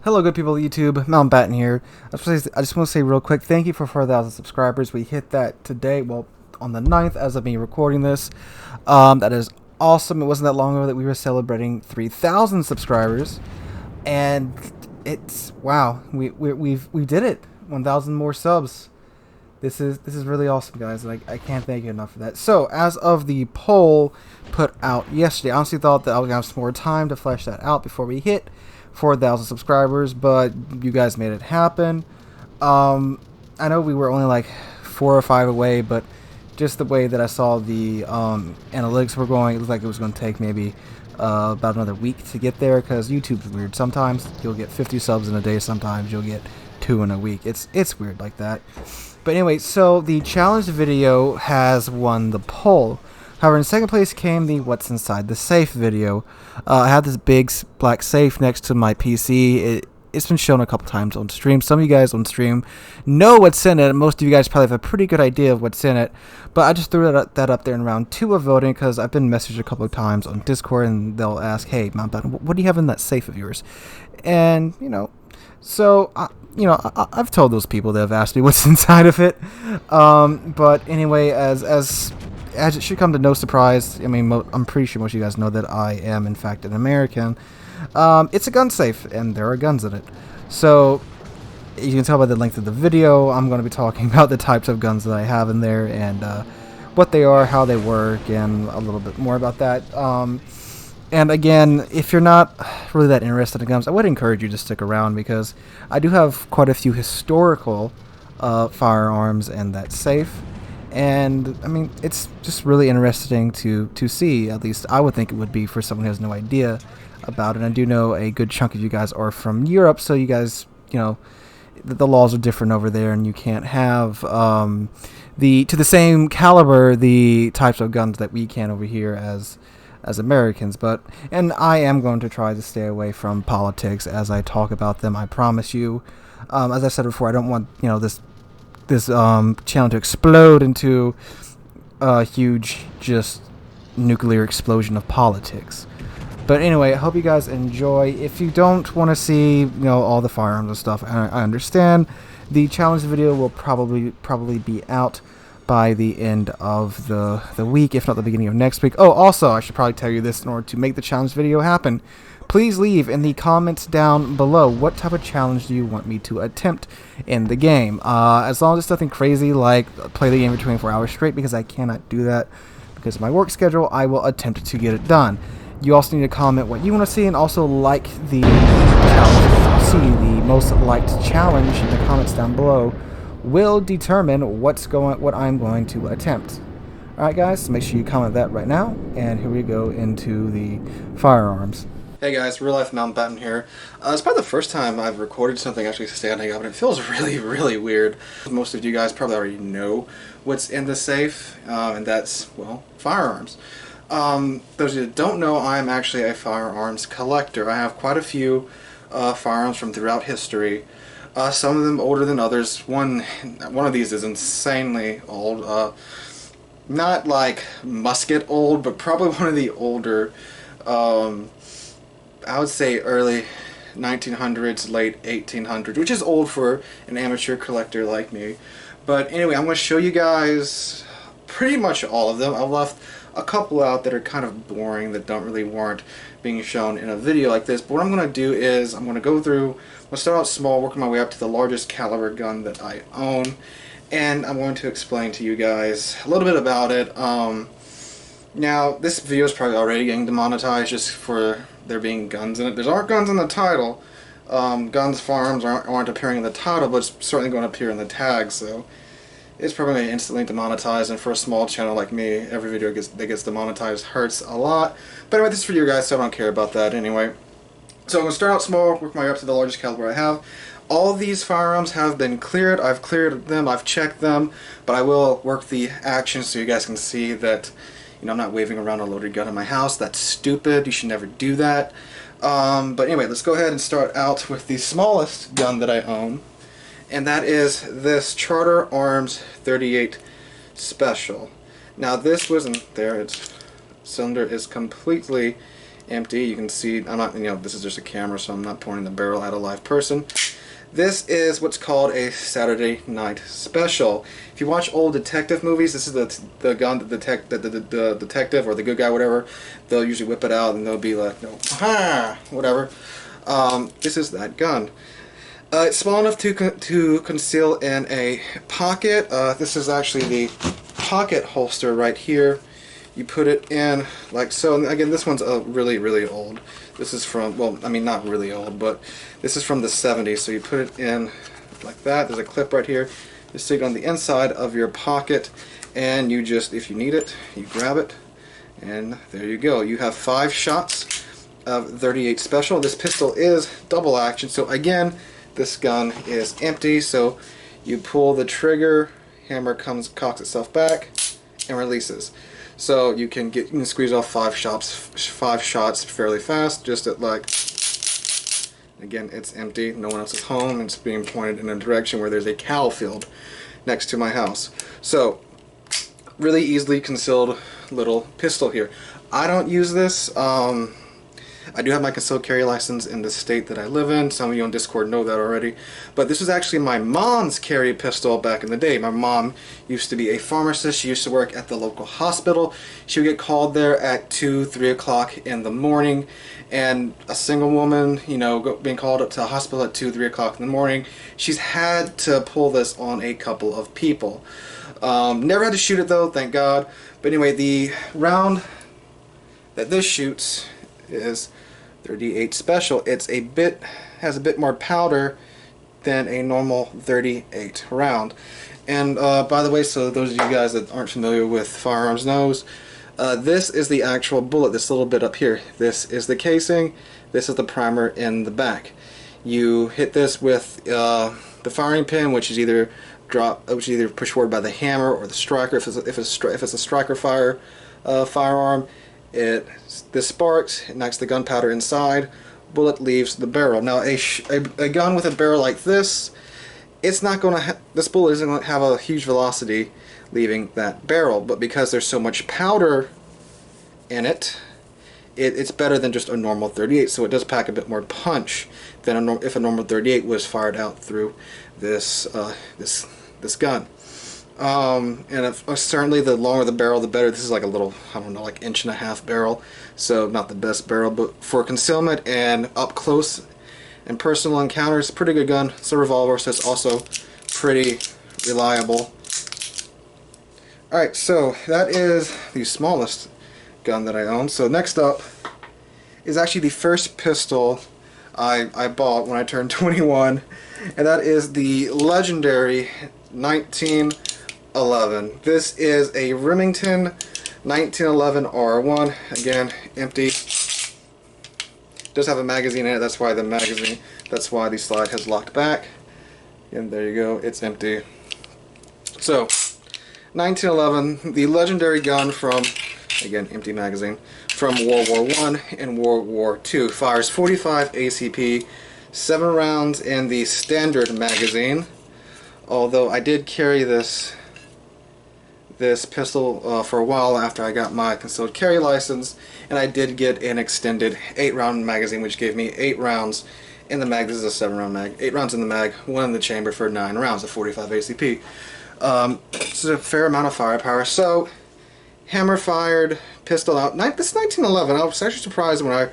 Hello, good people of YouTube. Mountbatten here. I just want to say real quick, thank you for 4,000 subscribers. We hit that today, well, on the 9th as of me recording this. That is awesome. It wasn't that long ago that we were celebrating 3,000 subscribers, and it's wow. We did it. 1,000 more subs. This is really awesome, guys. Like, I can't thank you enough for that. So, as of the poll put out yesterday, I honestly thought that I was gonna have some more time to flesh that out before we hit 4,000 subscribers, but you guys made it happen. I know we were only like 4 or 5 away, but just the way that I saw the analytics were going, it looked like it was going to take maybe about another week to get there, because YouTube's weird. Sometimes you'll get 50 subs in a day, sometimes you'll get 2 in a week. It's weird like that. But anyway, so the challenge video has won the poll. However, in second place came the What's Inside the Safe video. I have this big black safe next to my PC. It's been shown a couple times on stream. Some of you guys on stream know what's in it. Most of you guys probably have a pretty good idea of what's in it. But I just threw that up there in round 2 of voting because I've been messaged a couple of times on Discord, and they'll ask, hey, Mountbatten, what do you have in that safe of yours? And, so, I've told those people that have asked me what's inside of it. But anyway, as it should come to no surprise, I mean, I'm pretty sure most of you guys know that I am, in fact, an American. It's a gun safe, and there are guns in it. So, you can tell by the length of the video, I'm going to be talking about the types of guns that I have in there, and what they are, how they work, and a little bit more about that. And again, if you're not really that interested in guns, I would encourage you to stick around, because I do have quite a few historical firearms in that safe. And, I mean, it's just really interesting to see. At least I would think it would be for someone who has no idea about it. And I do know a good chunk of you guys are from Europe, so you guys, the laws are different over there, and you can't have to the same caliber the types of guns that we can over here as Americans. And I am going to try to stay away from politics as I talk about them, I promise you. As I said before, I don't want, this channel to explode into a huge just nuclear explosion of politics. But anyway, I hope you guys enjoy. If you don't want to see all the firearms and stuff, I understand. The challenge video will probably be out by the end of the week, if not the beginning of next week. Oh, also, I should probably tell you this in order to make the challenge video happen. Please leave in the comments down below what type of challenge do you want me to attempt in the game. As long as it's nothing crazy like play the game for 24 hours straight, because I cannot do that because of my work schedule, I will attempt to get it done. You also need to comment what you want to see, and also like the challenge. See the most liked challenge in the comments down below will determine what I'm going to attempt. Alright guys, so make sure you comment that right now, and here we go into the firearms. Hey guys, Real Life Mountbatten here. It's probably the first time I've recorded something actually standing up, and it feels really, really weird. Most of you guys probably already know what's in the safe, and that's, well, firearms. Those of you that don't know, I'm actually a firearms collector. I have quite a few firearms from throughout history. Some of them older than others. One of these is insanely old. Not like musket old, but probably one of the older, I would say early 1900s, late 1800s, which is old for an amateur collector like me. But anyway, I'm going to show you guys pretty much all of them. I've left a couple out that are kind of boring, that don't really warrant being shown in a video like this. But what I'm going to do is I'm going to go through, I'm going to start out small, working my way up to the largest caliber gun that I own, and I'm going to explain to you guys a little bit about it. Now, this video is probably already getting demonetized just for there being guns in it. There aren't guns in the title. Guns, firearms aren't appearing in the title, but it's certainly going to appear in the tag, so it's probably going to instantly demonetize. And for a small channel like me, every video that gets demonetized hurts a lot. But anyway, this is for you guys, so I don't care about that anyway. So I'm going to start out small, work my way up to the largest caliber I have. All these firearms have been cleared. I've cleared them, I've checked them, but I will work the action so you guys can see that I'm not waving around a loaded gun in my house. That's stupid. You should never do that. But anyway, let's go ahead and start out with the smallest gun that I own, and that is this Charter Arms 38 Special. Now this wasn't there. Its cylinder is completely empty. You can see, I'm not, this is just a camera, so I'm not pointing the barrel at a live person. This is what's called a Saturday Night Special. If you watch old detective movies, this is the gun that the detective or the good guy, whatever, they'll usually whip it out and they'll be like, no, aha, whatever. This is that gun. It's small enough to conceal in a pocket. This is actually the pocket holster right here. You put it in like so. And again, this one's really, really old. This is from, well, I mean, not really old, but this is from the 70s. So you put it in like that. There's a clip right here. You stick it on the inside of your pocket, and you just, if you need it, you grab it, and there you go. You have 5 shots of 38 Special. This pistol is double action. So again, this gun is empty. So you pull the trigger, hammer cocks itself back, and releases. So you can squeeze off 5 shots fairly fast, just at like, again, it's empty, no one else is home, it's being pointed in a direction where there's a cow field next to my house. So really easily concealed little pistol here. I don't use this. I do have my concealed carry license in the state that I live in. Some of you on Discord know that already. But this was actually my mom's carry pistol back in the day. My mom used to be a pharmacist. She used to work at the local hospital. She would get called there at 2, 3 o'clock in the morning. And a single woman, being called up to the hospital at 2, 3 o'clock in the morning, she's had to pull this on a couple of people. Never had to shoot it though, thank God. But anyway, the round that this shoots is 38 Special. It's has a bit more powder than a normal 38 round. And by the way, so those of you guys that aren't familiar with firearms knows, this is the actual bullet, this little bit up here. This is the casing, this is the primer in the back. You hit this with the firing pin, which is either pushed forward by the hammer or the striker. If it's a striker firearm, this sparks, it knocks the gunpowder inside, bullet leaves the barrel. Now a gun with a barrel like this, it's not going to this bullet isn't going to have a huge velocity leaving that barrel, but because there's so much powder in it, it's better than just a normal 38, so it does pack a bit more punch than if a normal 38 was fired out through this this gun. And certainly the longer the barrel, the better. This is like a little, I don't know, like 1.5 inch barrel, so not the best barrel, but for concealment and up close and personal encounters, pretty good gun. It's a revolver, so it's also pretty reliable. Alright, so that is the smallest gun that I own. So next up is actually the first pistol I bought when I turned 21, and that is the legendary 1911. This is a Remington 1911 R1. Again, empty. Does have a magazine in it. That's why the slide has locked back. And there you go. It's empty. So, 1911, the legendary gun from, again, empty magazine, from World War I and World War II. Fires 45 ACP, 7 rounds in the standard magazine. Although I did carry this pistol for a while after I got my concealed carry license, and I did get an extended 8-round magazine, which gave me 8 rounds in the mag. This is a 7-round mag. 8 rounds in the mag, 1 in the chamber for 9 rounds of 45 ACP. It's a fair amount of firepower. So, hammer fired pistol out. This 1911, I was actually surprised when I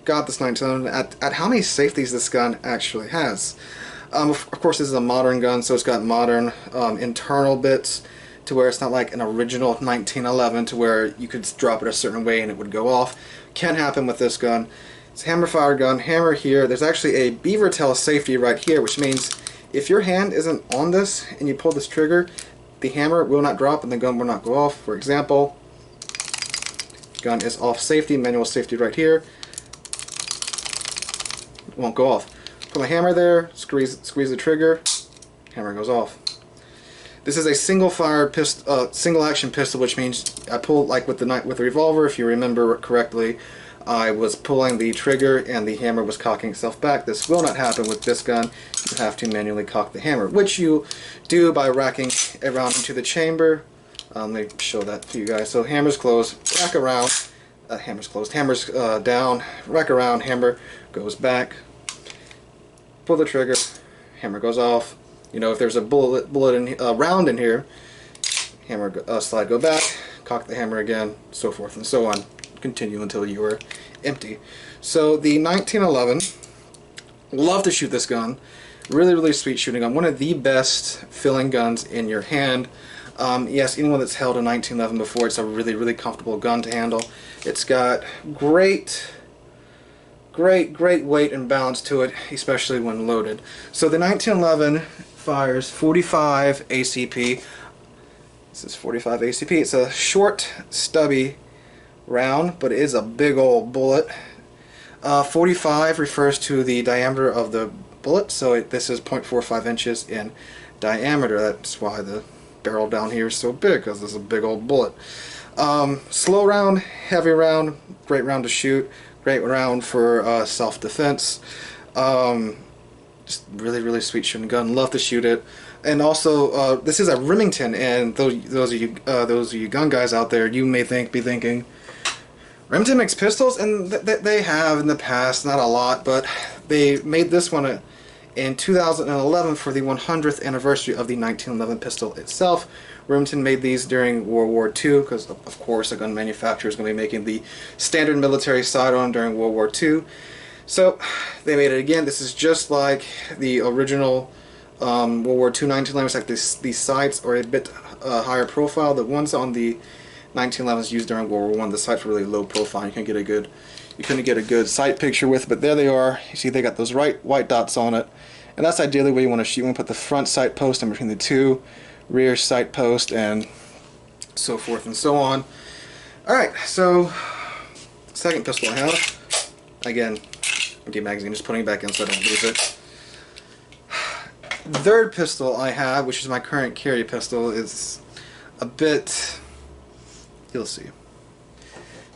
got this 1911 at how many safeties this gun actually has. Of course, this is a modern gun, so it's got modern internal bits, to where it's not like an original 1911 to where you could drop it a certain way and it would go off. Can't happen with this gun. It's a hammer fire gun, hammer here. There's actually a beaver tail safety right here, which means if your hand isn't on this and you pull this trigger, the hammer will not drop and the gun will not go off. For example, gun is off safety, manual safety right here. It won't go off. Put my hammer there, squeeze the trigger, hammer goes off. This is a single action pistol, which means I pull like with the revolver. If you remember correctly, I was pulling the trigger and the hammer was cocking itself back. This will not happen with this gun. You have to manually cock the hammer, which you do by racking around into the chamber. Let me show that to you guys. So hammer's closed, rack around. Hammer's closed. Hammer's down. Rack around. Hammer goes back. Pull the trigger. Hammer goes off. You know, if there's a round in here, hammer slide go back. Cock the hammer again, so forth and so on. Continue until you are empty. So the 1911. Love to shoot this gun. Really, really sweet shooting gun. One of the best filling guns in your hand. Yes, anyone that's held a 1911 before, it's a really, really comfortable gun to handle. It's got great weight and balance to it, especially when loaded. So the 1911 fires 45 ACP. This is 45 ACP. It's a short, stubby round, but it is a big old bullet. 45 refers to the diameter of the bullet, so this is 0.45 inches in diameter. That's why the barrel down here is so big, because this is a big old bullet. Slow round, heavy round, great round to shoot, great round for self-defense. Just really, really sweet shooting gun. Love to shoot it. And also, this is a Remington, and those of you gun guys out there, you may be thinking, Remington makes pistols, and they have in the past, not a lot, but they made this one in 2011 for the 100th anniversary of the 1911 pistol itself. Remington made these during World War II, because of course a gun manufacturer is going to be making the standard military sidearm during World War II. So they made it again. This is just like the original World War II 1911. It's like these sights are a bit higher profile. The ones on the 1911s used during World War I, the sights were really low profile. You couldn't get a good sight picture with, but there they are. You see they got those white dots on it, and that's ideally where you want to shoot. You want to put the front sight post in between the two rear sight post, and so forth and so on. Alright, so second pistol I have, again, empty magazine, just putting it back in so I don't lose it. Third pistol I have, which is my current carry pistol, is a bit, you'll see.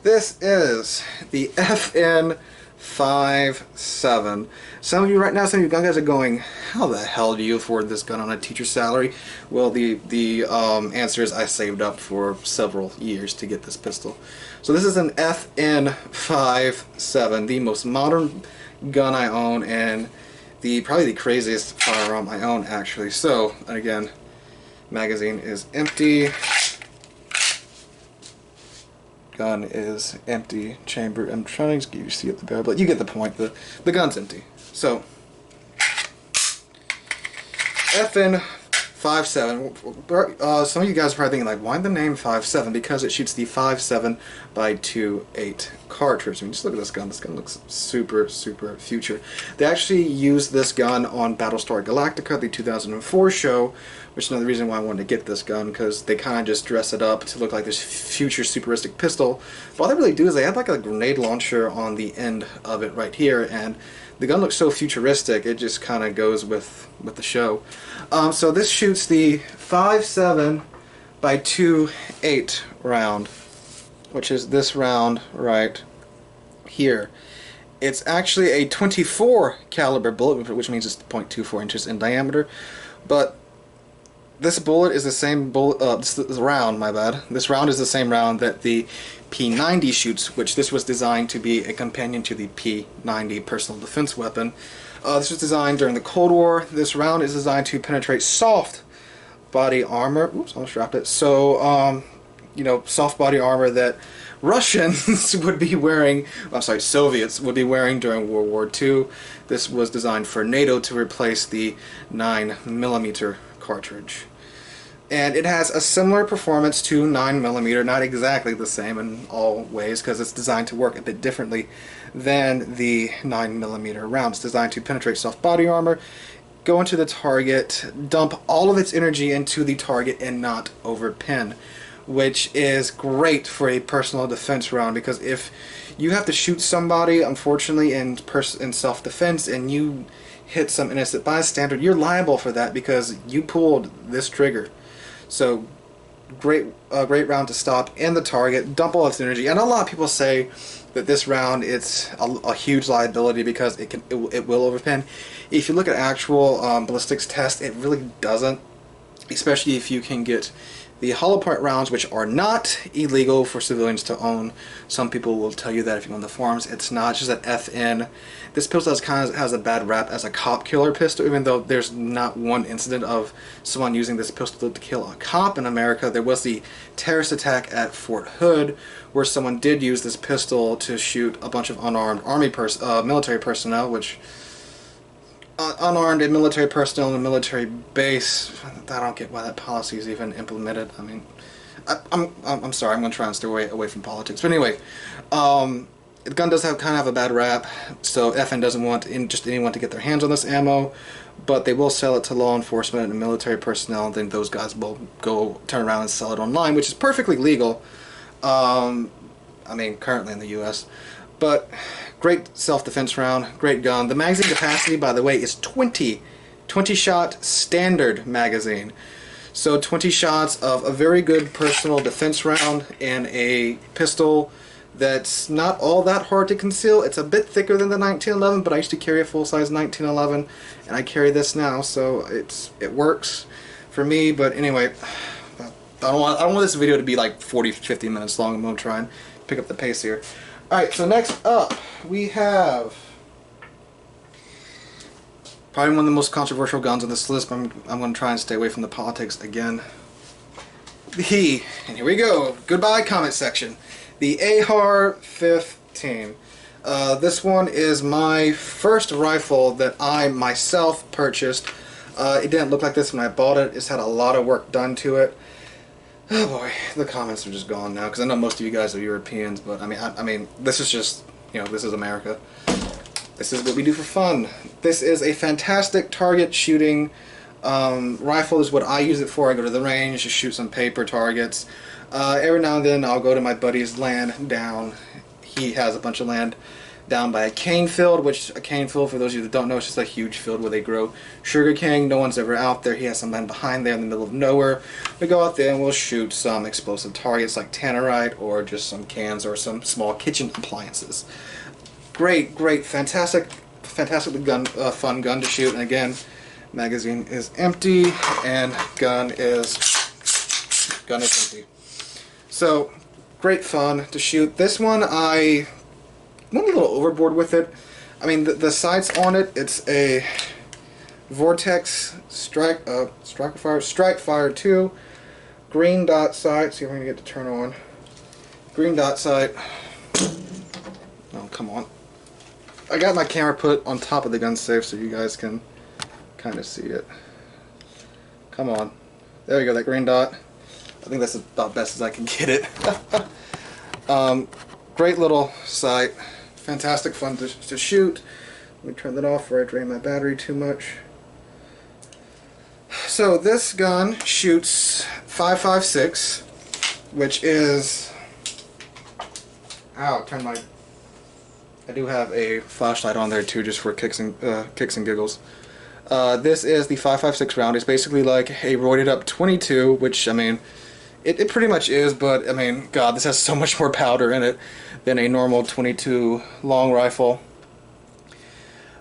This is the FN57. Some of you right now, some of you gun guys are going, how the hell do you afford this gun on a teacher's salary? Well, the answer is I saved up for several years to get this pistol. So this is an FN57, the most modern gun I own, and probably the craziest firearm I own, actually. So, and again, magazine is empty. Gun is empty. Chamber, I'm trying to get you to see it the barrel, but you get the point. The gun's empty. So FN57. Some of you guys are probably thinking, like, why the name 57? Because it shoots the 5.7 by 2.8 cartridge. I mean, just look at this gun. This gun looks super, super future. They actually used this gun on Battlestar Galactica, the 2004 show, which is another reason why I wanted to get this gun, because they kind of just dress it up to look like this future superistic pistol. But all they really do is they have like a grenade launcher on the end of it right here, and the gun looks so futuristic, it just kind of goes with the show. So this shoots the 5.7 by 2.8 round, which is this round right here. It's actually a 24 caliber bullet, which means it's 0.24 inches in diameter, but this bullet is the same bullet, this round, my bad. This round is the same round that the P90 shoots, which this was designed to be a companion to the P90 personal defense weapon. This was designed during the Cold War. This round is designed to penetrate soft body armor. Oops, almost dropped it. So, you know, soft body armor that Russians would be wearing, I'm sorry, Soviets would be wearing during World War II. This was designed for NATO to replace the 9mm cartridge. And it has a similar performance to 9mm, not exactly the same in all ways, because it's designed to work a bit differently than the 9mm round. It's designed to penetrate soft body armor, go into the target, dump all of its energy into the target, and not overpin, which is great for a personal defense round, because if you have to shoot somebody, unfortunately, in self-defense, and you hit some innocent bystander, you're liable for that because you pulled this trigger. So great round to stop in the target, dump all its energy. And a lot of people say that this round, it's a huge liability because it will overpin. If you look at actual ballistics tests, it really doesn't, especially if you can get the hollow point rounds, which are not illegal for civilians to own. Some people will tell you that if you go on the forums, it's not. It's just that FN. This pistol has a bad rap as a cop killer pistol, even though there's not one incident of someone using this pistol to kill a cop in America. There was the terrorist attack at Fort Hood, where someone did use this pistol to shoot a bunch of unarmed military personnel, which... unarmed and military personnel in a military base. I don't get why that policy is even implemented. I mean, I'm sorry. I'm going to try and stay away from politics. But anyway, the gun does kind of have a bad rap, so FN doesn't want just anyone to get their hands on this ammo. But they will sell it to law enforcement and military personnel. And then those guys will go turn around and sell it online, which is perfectly legal. I mean, currently in the U.S. But great self-defense round, great gun. The magazine capacity, by the way, is 20 shot standard magazine. So 20 shots of a very good personal defense round in a pistol that's not all that hard to conceal. It's a bit thicker than the 1911, but I used to carry a full-size 1911, and I carry this now, so it works for me. But anyway, I don't want this video to be like 40-50 minutes long. I'm going to try and pick up the pace here. Alright, so next up, we have probably one of the most controversial guns on this list, but I'm going to try and stay away from the politics again. And here we go, goodbye comment section, the AR-15. This one is my first rifle that I myself purchased. It didn't look like this when I bought it. It's had a lot of work done to it. Oh boy, the comments are just gone now, because I know most of you guys are Europeans, but I mean, this is just, you know, this is America. This is what we do for fun. This is a fantastic target shooting rifle. Is what I use it for. I go to the range to shoot some paper targets. Every now and then I'll go to my buddy's land down. He has a bunch of land down by a cane field, which a cane field, for those of you that don't know, it's just a huge field where they grow sugar cane. No one's ever out there. He has some land behind there in the middle of nowhere. We go out there and we'll shoot some explosive targets like tannerite or just some cans or some small kitchen appliances. Great, fantastically fun gun to shoot. And again, magazine is empty and gun is empty. So great fun to shoot. This one I went a little overboard with it. I mean, the sights on it, it's a Vortex Strike Fire 2 green dot sight. See if I can get to turn on. Green dot sight. Oh, come on. I got my camera put on top of the gun safe so you guys can kind of see it. Come on. There you go, that green dot. I think that's about best as I can get it. Great little sight. Fantastic fun to shoot. Let me turn that off before I drain my battery too much. So this gun shoots 5.56, which is... Ow, I do have a flashlight on there too, just for kicks and giggles. This is the 5.56 round. It's basically like a roided up 22, which, I mean, it pretty much is, but I mean, God, this has so much more powder in it than a normal 22 long rifle.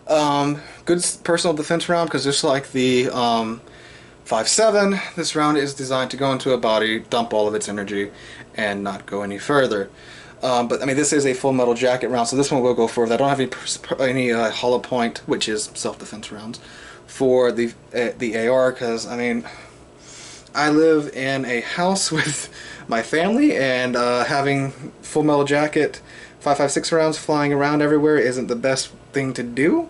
Good personal defense round, because just like the 5.7, this round is designed to go into a body, dump all of its energy, and not go any further. But I mean, this is a full metal jacket round, so this one will go further. I don't have any hollow point, which is self-defense rounds, for the AR, because I mean, I live in a house with my family, and having full metal jacket 5.56 rounds flying around everywhere isn't the best thing to do.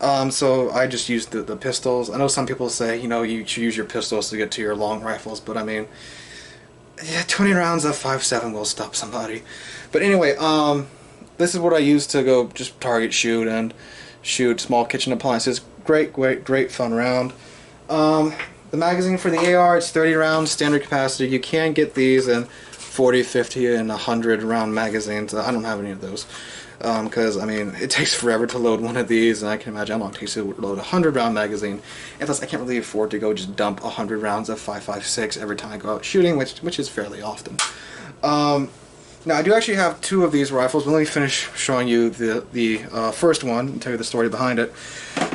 So I just use the pistols. I know some people say, you know, you should use your pistols to get to your long rifles, but I mean, yeah, 20 rounds of 5.7 will stop somebody. But anyway, this is what I use to go just target shoot and shoot small kitchen appliances. Great fun round. The magazine for the AR, it's 30 rounds standard capacity. You can get these in 40, 50, and 100 round magazines. I don't have any of those because I mean, it takes forever to load one of these, and I can imagine how long it takes to load a 100 round magazine. And plus, I can't really afford to go just dump 100 rounds of 5.56 every time I go out shooting, which is fairly often. Now I do actually have two of these rifles, but let me finish showing you the first one and tell you the story behind it.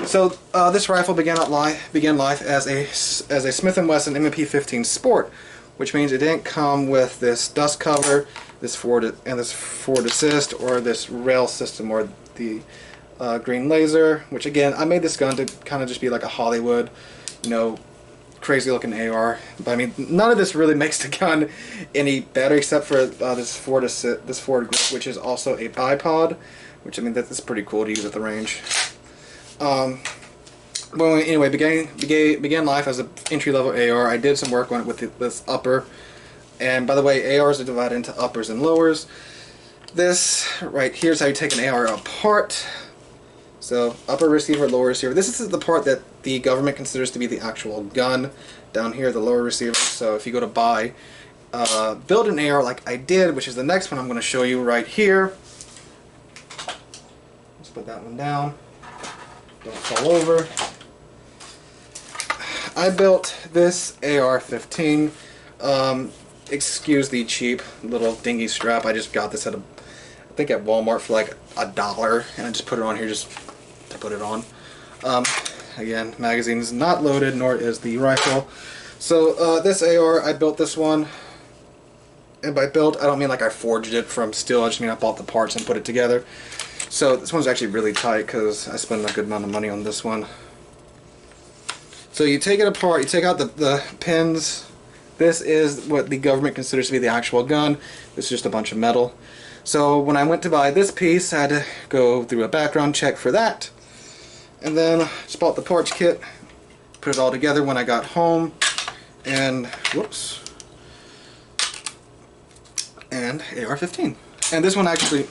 So this rifle began life as a Smith & Wesson M&P 15 Sport, which means it didn't come with this dust cover, this forward assist, or this rail system, or the green laser. Which again, I made this gun to kind of just be like a Hollywood, you know, crazy looking AR. But I mean, none of this really makes the gun any better, except for this forward grip, which is also a bipod. Which, I mean, that's pretty cool to use at the range. Well, anyway, began life as an entry-level AR. I did some work on it with this upper. And by the way, ARs are divided into uppers and lowers. This right here is how you take an AR apart. So, upper receiver, lower receiver. This is the part that the government considers to be the actual gun. Down here, the lower receiver. So, if you go to buy, build an AR like I did, which is the next one I'm going to show you right here. Let's put that one down. Don't fall over. I built this AR-15. Excuse the cheap little dingy strap. I just got this at I think at Walmart for like $1, and I just put it on here just to put it on. Again, magazine is not loaded, nor is the rifle. So this AR, I built this one, and by built, I don't mean like I forged it from steel. I just mean I bought the parts and put it together. So this one's actually really tight because I spent a good amount of money on this one. So you take it apart, you take out the pins. This is what the government considers to be the actual gun. This is just a bunch of metal. So when I went to buy this piece, I had to go through a background check for that. And then just bought the parts kit, put it all together when I got home, and whoops. And AR-15. And this one actually,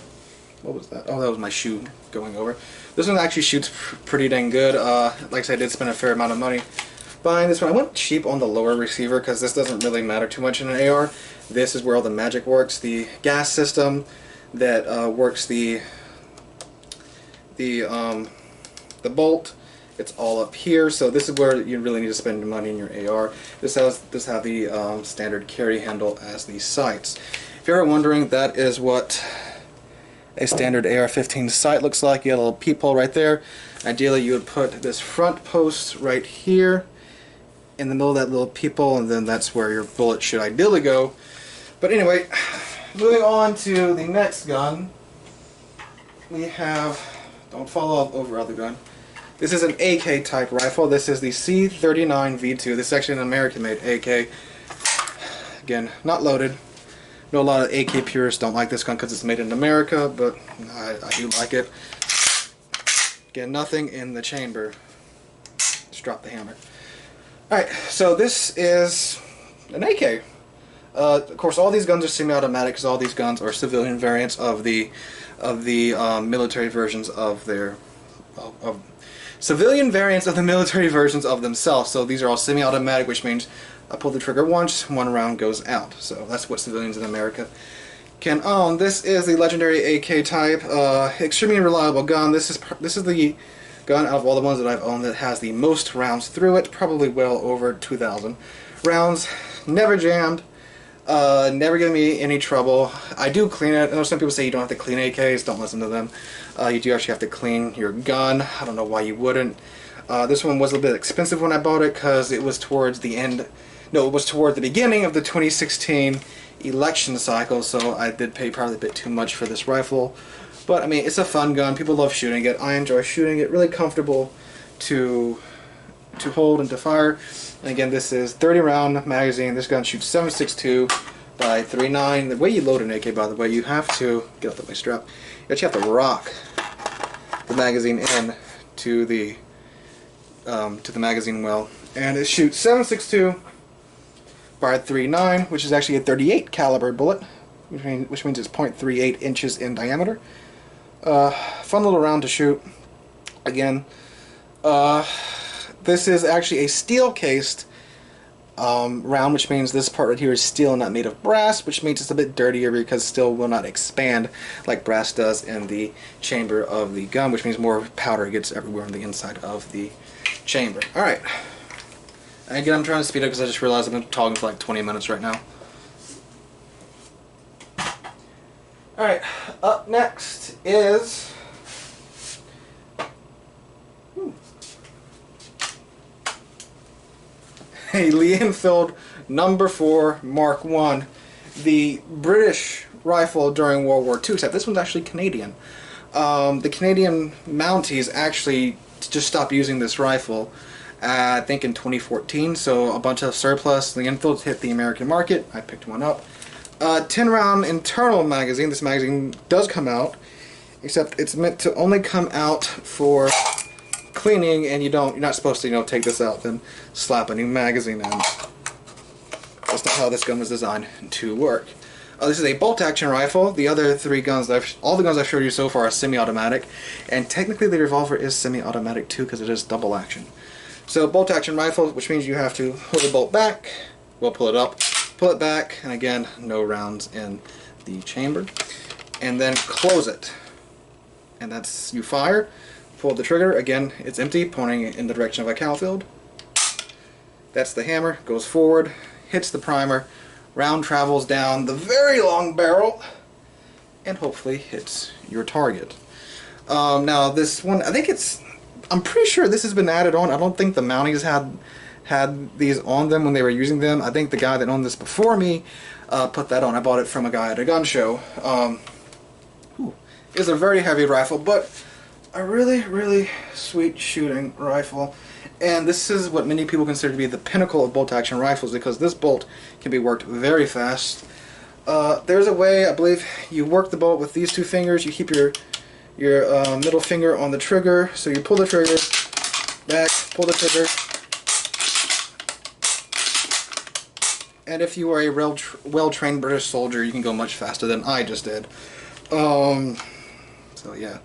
what was that? Oh, that was my shoe going over. This one actually shoots pretty dang good. Like I said, I did spend a fair amount of money buying this one. I went cheap on the lower receiver because this doesn't really matter too much in an AR. This is where all the magic works. The gas system that works the bolt, it's all up here. So this is where you really need to spend your money in your AR. This have the standard carry handle as the sights. If you're wondering, that is what a standard AR-15 sight looks like. You got a little peephole right there. Ideally, you would put this front post right here in the middle of that little peephole, and then that's where your bullet should ideally go. But anyway, moving on to the next gun, we have, don't fall all over other gun. This is an AK type rifle. This is the C39V2. This is actually an American-made AK. Again, not loaded. I know a lot of AK purists don't like this gun because it's made in America, but I do like it. Again, nothing in the chamber. Just drop the hammer. Alright, so this is an AK. Of course, all these guns are semi-automatic because all these guns are civilian variants of the military versions of their civilian variants of the military versions of themselves. So these are all semi-automatic, which means I pull the trigger once, one round goes out. So that's what civilians in America can own. This is the legendary AK type, extremely reliable gun. This is the gun out of all the ones that I've owned that has the most rounds through it, probably well over 2,000 rounds. Never jammed, never given me any trouble. I do clean it. I know some people say you don't have to clean AKs. Don't listen to them. You do actually have to clean your gun. I don't know why you wouldn't. This one was a bit expensive when I bought it because it was towards the end. No, it was toward the beginning of the 2016 election cycle, so I did pay probably a bit too much for this rifle. But I mean, it's a fun gun. People love shooting it. I enjoy shooting it. Really comfortable to hold and to fire. And again, this is 30 round magazine. This gun shoots 7.62 by 3.9. The way you load an AK, by the way, you have to get off my strap. You actually have to rock the magazine in to the magazine well, and it shoots 7.62 by 3.9, which is actually a 38 caliber bullet, which means it's 0.38 inches in diameter. Fun little round to shoot. Again, this is actually a steel cased round, which means this part right here is steel and not made of brass, which means it's a bit dirtier because steel will not expand like brass does in the chamber of the gun, which means more powder gets everywhere on the inside of the chamber. Alright. Again, I'm trying to speed up because I just realized I've been talking for like 20 minutes right now. Alright, up next is a Lee-Enfield #4 Mark I, the British rifle during World War II, except this one's actually Canadian. The Canadian Mounties actually just stopped using this rifle, I think in 2014, so a bunch of surplus Lee-Enfields hit the American market. I picked one up. 10-round internal magazine. This magazine does come out, except it's meant to only come out for cleaning, and you're not supposed to, take this out and slap a new magazine in. That's not how this gun was designed to work. This is a bolt-action rifle. The other three guns, all the guns I've showed you so far are semi-automatic, and technically the revolver is semi-automatic too because it is double action. So bolt-action rifle, which means you have to pull the bolt back, well, pull it up, pull it back, and again, no rounds in the chamber, and then close it. And that's, you fire, pull the trigger, again, it's empty, pointing in the direction of a cow field. That's the hammer, goes forward, hits the primer, round travels down the very long barrel, and hopefully hits your target. Now this one, I'm pretty sure this has been added on. I don't think the Mounties had these on them when they were using them. I think the guy that owned this before me put that on. I bought it from a guy at a gun show. It's a very heavy rifle, but a really, really sweet shooting rifle. And this is what many people consider to be the pinnacle of bolt-action rifles, because this bolt can be worked very fast. There's a way, I believe, you work the bolt with these two fingers. You keep your middle finger on the trigger, so you pull the trigger, back, pull the trigger. And if you are a well-trained British soldier, you can go much faster than I just did. So yeah.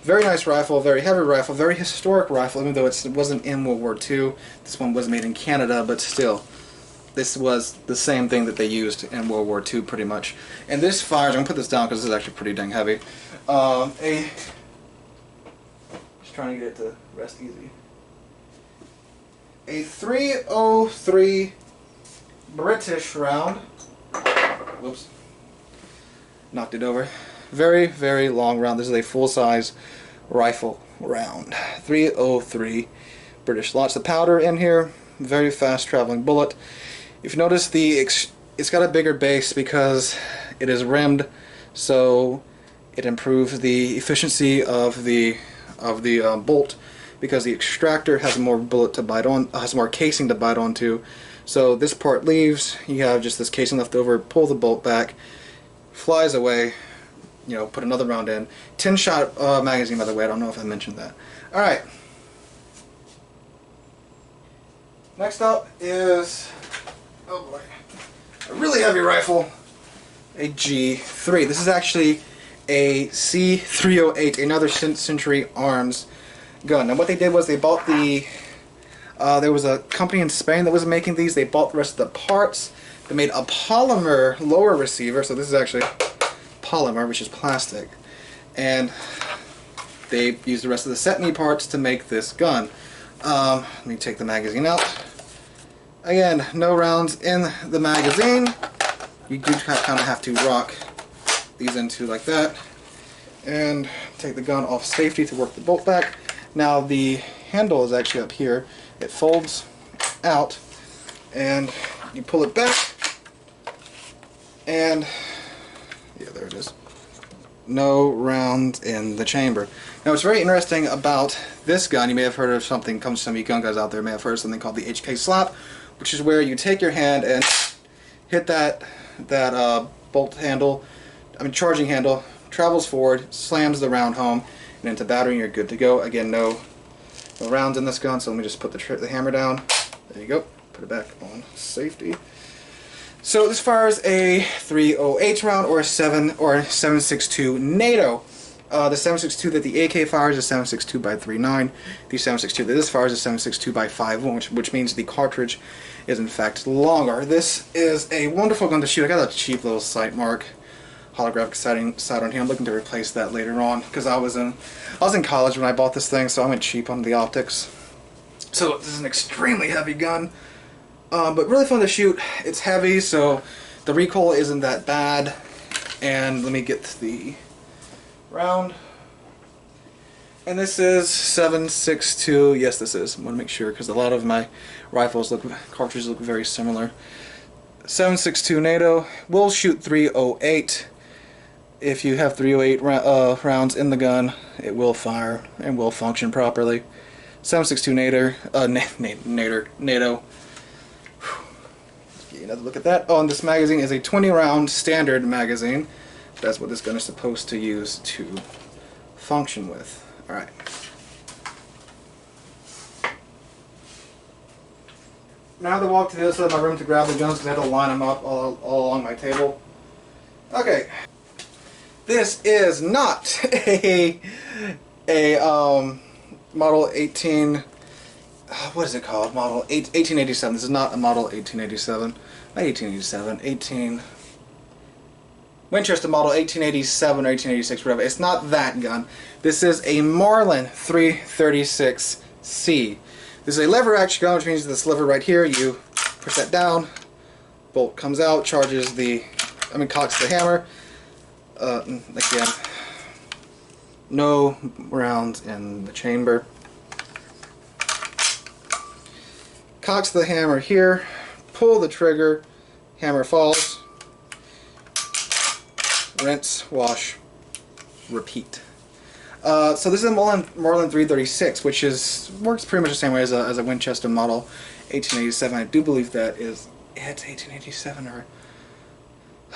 Very nice rifle, very heavy rifle, very historic rifle, even though it wasn't in World War II. This one was made in Canada, but still, this was the same thing that they used in World War II pretty much. And this fires, I'm going to put this down because this is actually pretty dang heavy. Just trying to get it to rest easy. A .303 British round. Whoops. Knocked it over. Very, very long round. This is a full-size rifle round. .303 British. Lots of powder in here. Very fast-traveling bullet. If you notice, it's got a bigger base because it is rimmed, so it improves the efficiency of the bolt, because the extractor has more bullet to bite on, has more casing to bite onto. So this part leaves. You have just this casing left over. Pull the bolt back. Flies away. Put another round in. 10-shot magazine, by the way. I don't know if I mentioned that. Alright. Next up is, oh boy, a really heavy rifle. A G3. This is actually a C308, another Century Arms gun. Now what they did was they bought there was a company in Spain that was making these. They bought the rest of the parts. They made a polymer lower receiver. So this is actually polymer, which is plastic, and they used the rest of the set-me parts to make this gun. Let me take the magazine out. Again, no rounds in the magazine. You do kind of have to rock these into like that, and take the gun off safety to work the bolt back. Now the handle is actually up here. It folds out, and you pull it back, and yeah, there it is. No rounds in the chamber. Now, what's very interesting about this gun, you may have heard of something, comes to some of you gun guys out there, may have heard of something called the HK slap, which is where you take your hand and hit that bolt handle, charging handle, travels forward, slams the round home, and into battery, and you're good to go. Again, no rounds in this gun, so let me just put the hammer down. There you go. Put it back on safety. So this fires a .308 round or a 7.62 NATO. The 7.62 that the AK fires is 7.62 by 3.9. The 7.62 that this fires is 7.62 by 5.1, which means the cartridge is in fact longer. This is a wonderful gun to shoot. I got a cheap little sight mark, holographic sight on here. I'm looking to replace that later on because I was in college when I bought this thing, so I went cheap on the optics. So this is an extremely heavy gun. But really fun to shoot. It's heavy, so the recoil isn't that bad. And let me get the round. And this is 7.62. Yes, this is. I want to make sure because a lot of my cartridges look very similar. 7.62 NATO. Will shoot 308. If you have 308 rounds in the gun, it will fire and will function properly. 7.62 NATO. Get another look at that. Oh, and this magazine is a 20-round standard magazine. That's what this gun is supposed to use to function with. Alright. Now I have to walk to the other side of my room to grab the guns because I had to line them up all along my table. Okay. This is not a model 18. What is it called? Model 1887. This is not a model 1887. Not 1887. Winchester model 1887 or 1886, whatever. It's not that gun. This is a Marlin 336C. This is a lever action gun, which means this lever right here, you push that down, bolt comes out, cocks the hammer. Again, no rounds in the chamber. Cocks the hammer here, pull the trigger, hammer falls. Rinse, wash, repeat. So this is a Marlin 336, which works pretty much the same way as a Winchester model 1887. I do believe it's 1887 or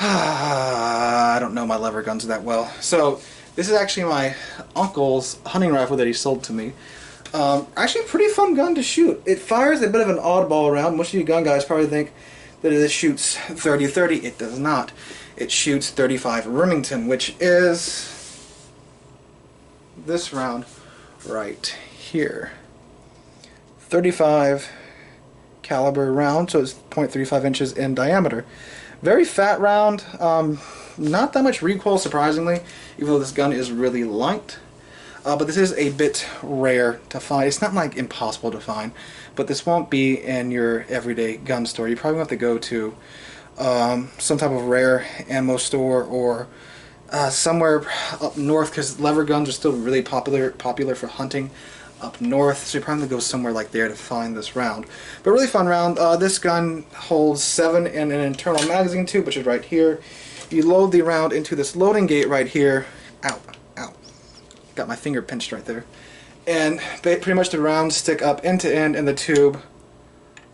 I don't know my lever guns that well. So this is actually my uncle's hunting rifle that he sold to me. Actually, a pretty fun gun to shoot. It fires a bit of an oddball round. Most of you gun guys probably think that it shoots 30-30. It does not. It shoots 35 Remington, which is this round right here. 35 caliber round, so it's 0.35 inches in diameter. Very fat round, not that much recoil surprisingly, even though this gun is really light. But this is a bit rare to find. It's not like impossible to find, but this won't be in your everyday gun store. You probably have to go to some type of rare ammo store or somewhere up north, because lever guns are still really popular for hunting up north, so you probably have to go somewhere like there to find this round. But really fun round. This gun holds 7 in an internal magazine tube, which is right here. You load the round into this loading gate right here. Ow, ow. Got my finger pinched right there. And pretty much the rounds stick up end to end in the tube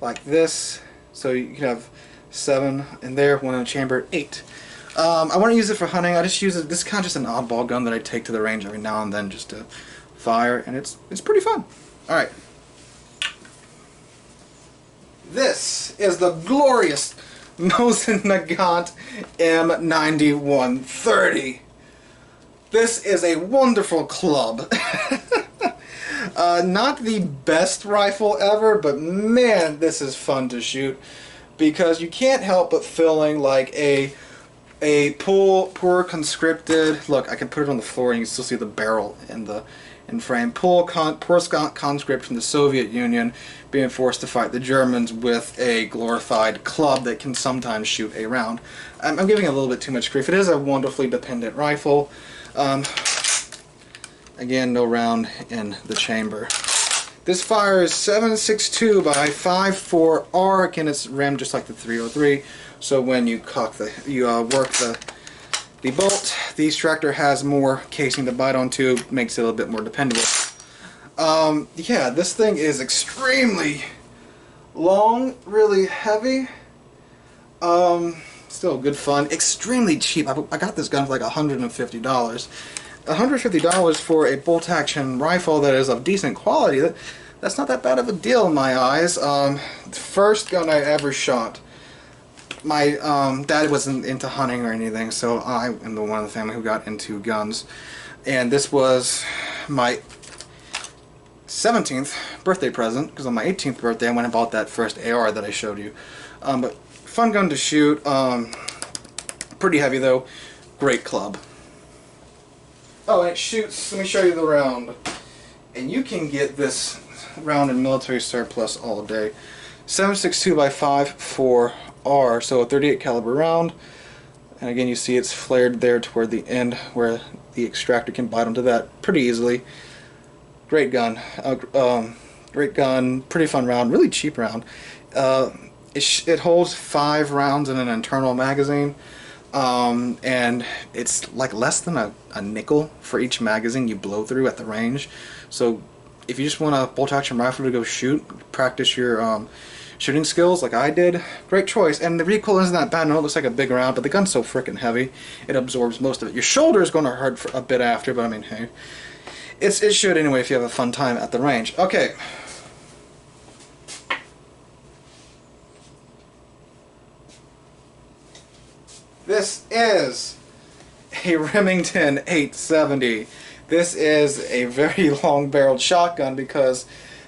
like this. So you can have 7 in there, 1 in the chamber, 8. I want to use it for hunting. I just use it. This is kind of just an oddball gun that I take to the range every now and then just to fire, and it's pretty fun. All right. This is the glorious Mosin Nagant M9130. This is a wonderful club. Not the best rifle ever, but man, this is fun to shoot because you can't help but feeling like a poor conscripted. Look, I can put it on the floor and you can still see the barrel in frame. Poor conscript from the Soviet Union being forced to fight the Germans with a glorified club that can sometimes shoot a round. I'm giving it a little bit too much grief. It is a wonderfully dependent rifle. Again, no round in the chamber. This fires 7.62 by 5.4 arc, and it's rimmed just like the 303. So when you work the bolt, the extractor has more casing to bite onto, makes it a little bit more dependable. Yeah, this thing is extremely long, really heavy. Still good fun. Extremely cheap. I got this gun for like $150. $150 for a bolt action rifle that is of decent quality. That's not that bad of a deal in my eyes. The first gun I ever shot. My dad wasn't into hunting or anything, so I am the one in the family who got into guns. And this was my 17th birthday present, because on my 18th birthday I went and bought that first AR that I showed you. But fun gun to shoot. Pretty heavy though. Great club. Oh, and it shoots, let me show you the round. And you can get this round in military surplus all day. 7.62 by 5.4 R, so a 38 caliber round. And again, you see it's flared there toward the end where the extractor can bite onto that pretty easily. Great gun. Great gun. Pretty fun round. Really cheap round. Uh, it holds 5 rounds in an internal magazine. And it's like less than a nickel for each magazine you blow through at the range. So if you just want a bolt action rifle to go shoot, practice your shooting skills like I did, great choice. And the recoil isn't that bad. I know it looks like a big round, but the gun's so freaking heavy, it absorbs most of it. Your shoulder is going to hurt for a bit after, but I mean, hey, it should anyway if you have a fun time at the range. Okay. This is a Remington 870. This is a very long barreled shotgun because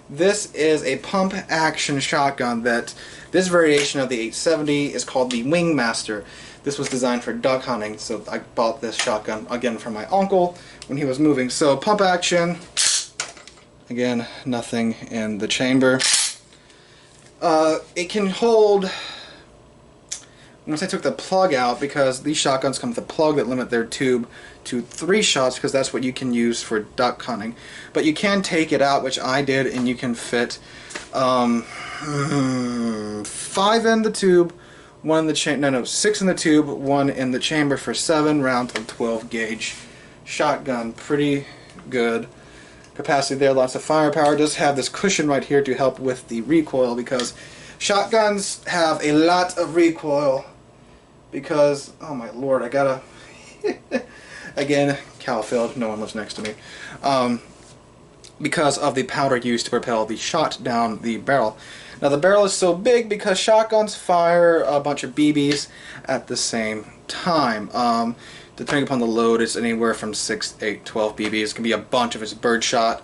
this is a pump action shotgun. That this variation of the 870 is called the Wingmaster. This was designed for duck hunting, so I bought this shotgun again from my uncle when he was moving. So pump action, again, nothing in the chamber. It can hold, once I took the plug out, because these shotguns come with a plug that limit their tube to 3 shots, because that's what you can use for duck hunting. But you can take it out, which I did, and you can fit 5 in the tube, 6 in the tube, 1 in the chamber for 7 rounds of 12 gauge shotgun. Pretty good capacity there, lots of firepower. It does have this cushion right here to help with the recoil, because shotguns have a lot of recoil because, oh my lord, I gotta again, cow failed, no one lives next to me, because of the powder used to propel the shot down the barrel. Now the barrel is so big because shotguns fire a bunch of BBs at the same time. Depending upon the load, it's anywhere from 6, 8, 12 BBs. It can be a bunch if it's birdshot.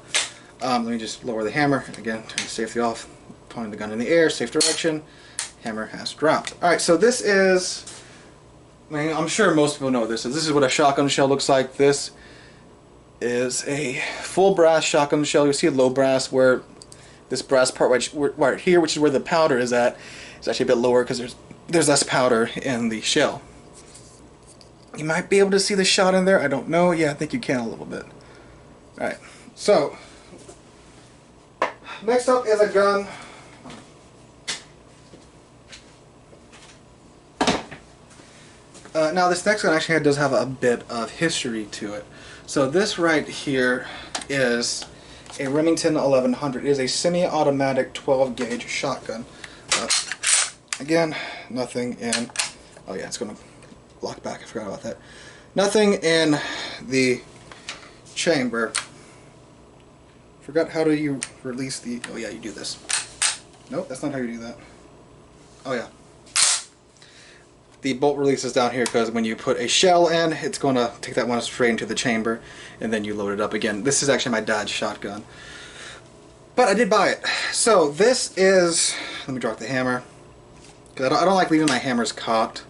Let me just lower the hammer again, turn the safety off, pointing the gun in the air, safe direction. Hammer has dropped. Alright, so this is, I mean, I'm sure most people know what this is. This is what a shotgun shell looks like. This is a full brass shotgun shell. You'll see a low brass where this brass part right here, which is where the powder is at, is actually a bit lower because there's less powder in the shell. You might be able to see the shot in there. I don't know. Yeah, I think you can a little bit. Alright, so next up is a gun. Now this next gun actually does have a bit of history to it. So this right here is a Remington 1100. It is a semi-automatic 12 gauge shotgun. Again, nothing in, oh yeah, it's going to lock back, I forgot about that. Nothing in the chamber. Forgot how do you release the, oh yeah, you do this. Nope, that's not how you do that. Oh yeah. The bolt releases down here because when you put a shell in, it's going to take that one straight into the chamber and then you load it up again. This is actually my dad's shotgun, but I did buy it. So this is, let me drop the hammer because I don't like leaving my hammers cocked.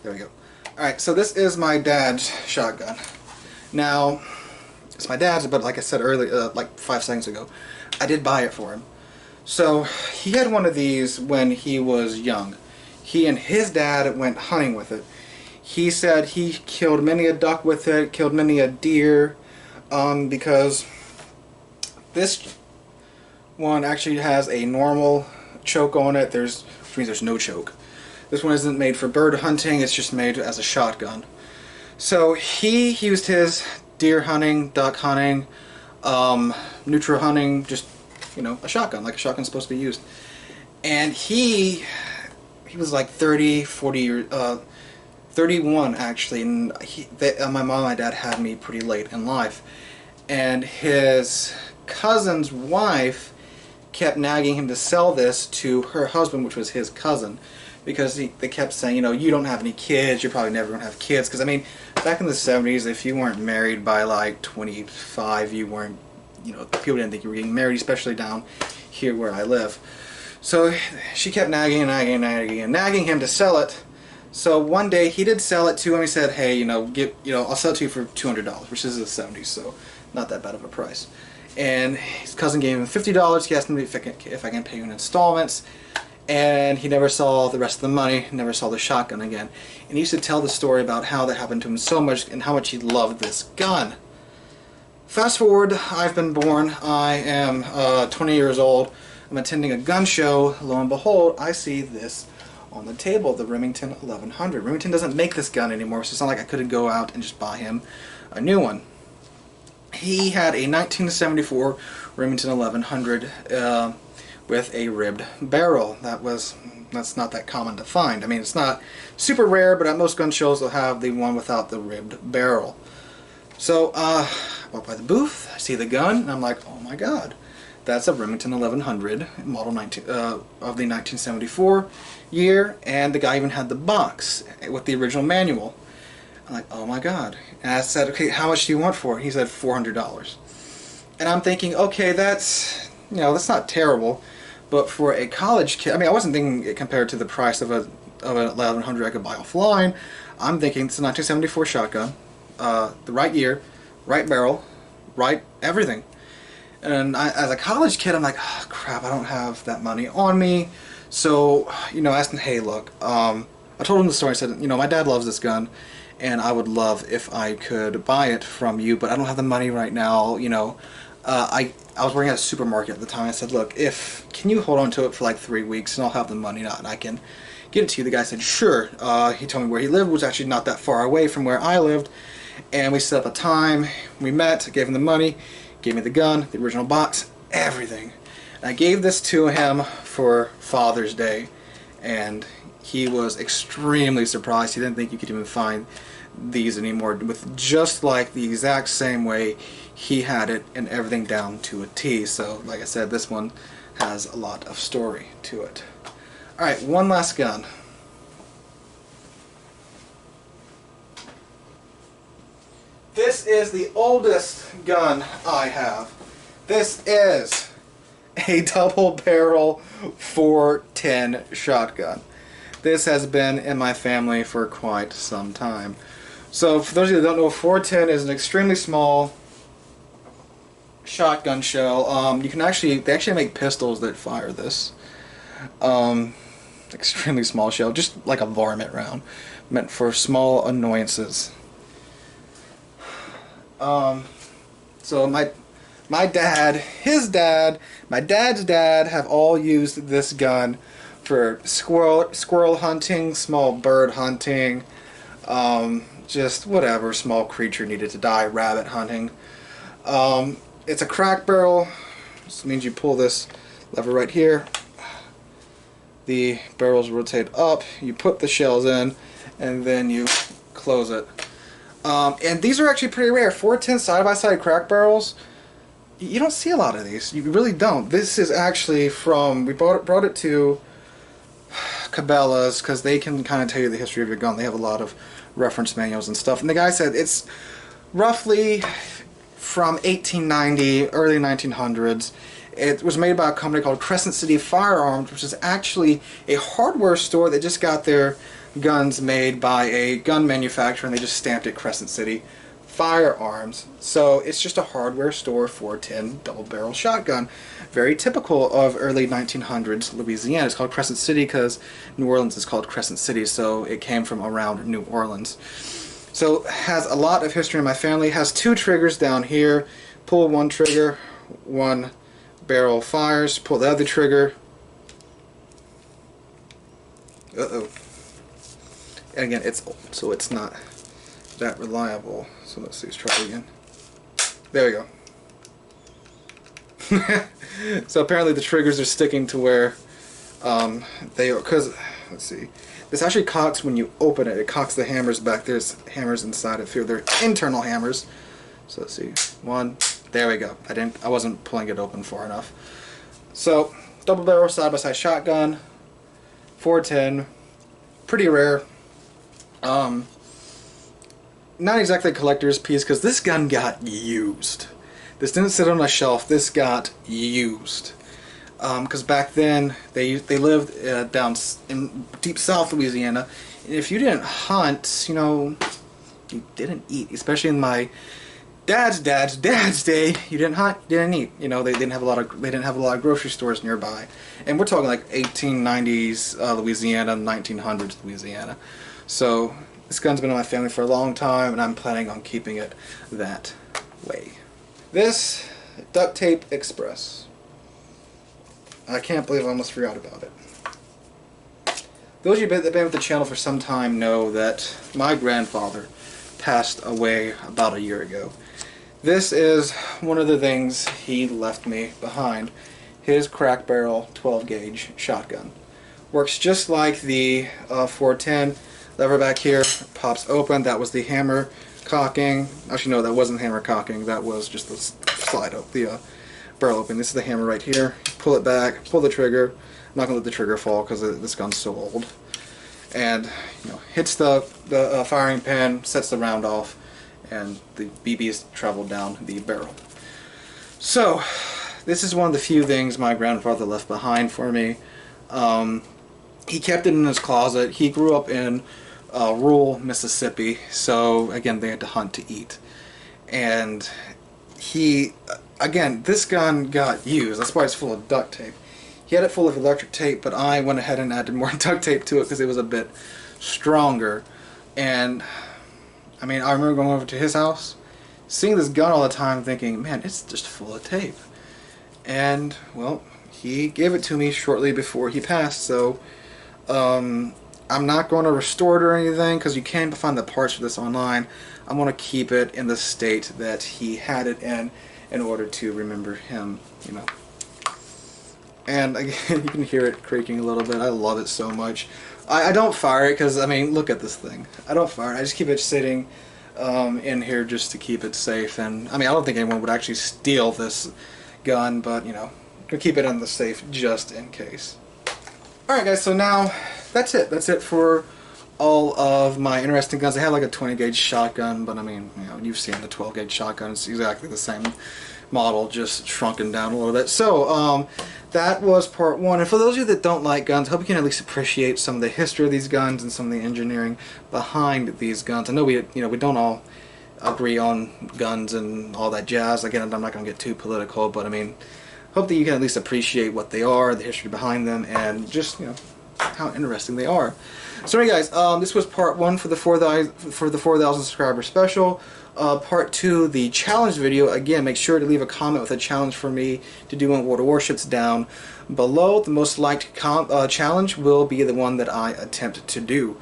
There we go. Alright, so this is my dad's shotgun. Now, it's my dad's, but like I said earlier, like 5 seconds ago, I did buy it for him. So he had one of these when he was young. He and his dad went hunting with it. He said he killed many a duck with it, killed many a deer, because this one actually has a normal choke on it, which means there's no choke. This one isn't made for bird hunting, it's just made as a shotgun. So he used his deer hunting, duck hunting, neutral hunting, just, you know, a shotgun, like a shotgun's supposed to be used. And he was like 30, 40 years, 31 actually, and my mom and my dad had me pretty late in life. And his cousin's wife kept nagging him to sell this to her husband, which was his cousin, because they kept saying, you know, you don't have any kids, you're probably never going to have kids. Because, I mean, back in the 70s, if you weren't married by like 25, you weren't, you know, people didn't think you were getting married, especially down here where I live. So she kept nagging him to sell it. So one day he did sell it to him. He said, "Hey, I'll sell it to you for $200, which is the 70s, so not that bad of a price." And his cousin gave him $50. He asked me if I can pay you in installments, and he never saw the rest of the money. Never saw the shotgun again. And he used to tell the story about how that happened to him so much and how much he loved this gun. fast forward, I've been born. I am 20 years old. I'm attending a gun show. Lo and behold, I see this on the table, the Remington 1100. Remington doesn't make this gun anymore, so it's not like I couldn't go out and just buy him a new one. He had a 1974 Remington 1100 with a ribbed barrel. That's not that common to find. I mean, it's not super rare, but at most gun shows they'll have the one without the ribbed barrel. So I walk by the booth, I see the gun, and I'm like, oh my god, that's a Remington 1100 model of the 1974 year, and the guy even had the box with the original manual. I'm like, oh my god. And I said, okay, how much do you want for it? He said $400. And I'm thinking, okay, that's not terrible, but for a college kid, I mean, I wasn't thinking it compared to the price of an 1100 I could buy offline. I'm thinking it's a 1974 shotgun, the right year, right barrel, right everything. And as a college kid, I'm like, oh, crap, I don't have that money on me. So, I asked him, hey, look, I told him the story. I said, my dad loves this gun, and I would love if I could buy it from you, but I don't have the money right now, I was working at a supermarket at the time. I said, look, can you hold on to it for like 3 weeks, and I'll have the money and I can get it to you. The guy said, sure. He told me where he lived, was actually not that far away from where I lived, and we set up a time. We met, gave him the money, gave me the gun, the original box, everything. And I gave this to him for Father's Day, and he was extremely surprised. He didn't think you could even find these anymore with just like the exact same way he had it, and everything down to a T. So like I said, this one has a lot of story to it. Alright, one last gun. This is the oldest gun I have. This is a double barrel 410 shotgun. This has been in my family for quite some time. So for those of you that don't know, 410 is an extremely small shotgun shell. They actually make pistols that fire this. Extremely small shell, just like a varmint round, meant for small annoyances. So my dad, his dad, my dad's dad have all used this gun for squirrel hunting, small bird hunting, just whatever small creature needed to die, rabbit hunting. It's a crack barrel. This means you pull this lever right here, the barrels rotate up, you put the shells in, and then you close it. And these are actually pretty rare. 410 side-by-side crack barrels, you don't see a lot of these. You really don't. This is actually from, we brought it to Cabela's because they can kind of tell you the history of your gun. They have a lot of reference manuals and stuff. And the guy said it's roughly from 1890, early 1900s. It was made by a company called Crescent City Firearms, which is actually a hardware store that just got their guns made by a gun manufacturer, and they just stamped it Crescent City Firearms. So it's just a hardware store 410 double barrel shotgun. Very typical of early 1900s Louisiana. It's called Crescent City because New Orleans is called Crescent City, so it came from around New Orleans. So has a lot of history in my family. Has two triggers down here. Pull one trigger, one barrel fires. Pull the other trigger. Uh-oh. And again, it's old, so it's not that reliable. So let's see, let's try it again. There we go. So apparently the triggers are sticking to where they are, because, let's see, this actually cocks when you open it. It cocks the hammers back. There's hammers inside it here. They're internal hammers. So let's see, one, there we go. I wasn't pulling it open far enough. So double barrel side-by-side shotgun, 410, pretty rare. Not exactly a collector's piece because this gun got used. This didn't sit on a shelf. This got used. Because back then they lived down in deep South Louisiana, and if you didn't hunt, you didn't eat. Especially in my dad's day, you didn't hunt, didn't eat. They didn't have a lot of grocery stores nearby, and we're talking like 1890s Louisiana, 1900s Louisiana. So this gun's been in my family for a long time, and I'm planning on keeping it that way. This Duct Tape Express. I can't believe I almost forgot about it. Those of you that have been with the channel for some time know that my grandfather passed away about a year ago. This is one of the things he left me behind. His crack barrel 12 gauge shotgun. Works just like the 410. Lever back here pops open. That was the hammer cocking. Actually no, that wasn't hammer cocking. That was just the slide up, the barrel open. This is the hammer right here. Pull it back, pull the trigger. I'm not going to let the trigger fall because this gun's so old. And hits the firing pin, sets the round off, and the BBs travel down the barrel. So this is one of the few things my grandfather left behind for me. He kept it in his closet. He grew up in rural Mississippi, so again they had to hunt to eat. And again, this gun got used. That's why it's full of duct tape. He had it full of electric tape, but I went ahead and added more duct tape to it because it was a bit stronger. And I mean, I remember going over to his house, seeing this gun all the time, thinking, man, it's just full of tape. And well, he gave it to me shortly before he passed, so I'm not going to restore it or anything because you can't find the parts for this online. I'm going to keep it in the state that he had it in order to remember him, And again, you can hear it creaking a little bit. I love it so much. I don't fire it because, I mean, look at this thing. I don't fire it. I just keep it sitting in here just to keep it safe. And I mean, I don't think anyone would actually steal this gun, but we'll keep it in the safe just in case. Alright guys, so now that's it. That's it for all of my interesting guns. I have like a 20 gauge shotgun, but I mean, you've seen the 12 gauge shotgun. It's exactly the same model, just shrunken down a little bit. So that was part one. And for those of you that don't like guns, I hope you can at least appreciate some of the history of these guns and some of the engineering behind these guns. I know we don't all agree on guns and all that jazz. Again, I'm not going to get too political, but I mean, hope that you can at least appreciate what they are, the history behind them, and just how interesting they are. So anyway, guys, this was part one for the 4,000 subscriber special. Part two, the challenge video. Again, make sure to leave a comment with a challenge for me to do in World of Warships down below. The most liked challenge will be the one that I attempt to do.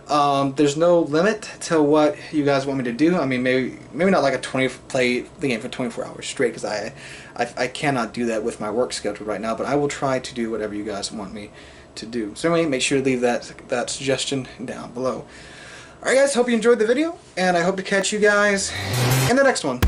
There's no limit to what you guys want me to do. I mean, maybe not like play the game for 24 hours straight, because I cannot do that with my work schedule right now, but I will try to do whatever you guys want me to do. So anyway, make sure to leave that suggestion down below. Alright guys, hope you enjoyed the video, and I hope to catch you guys in the next one.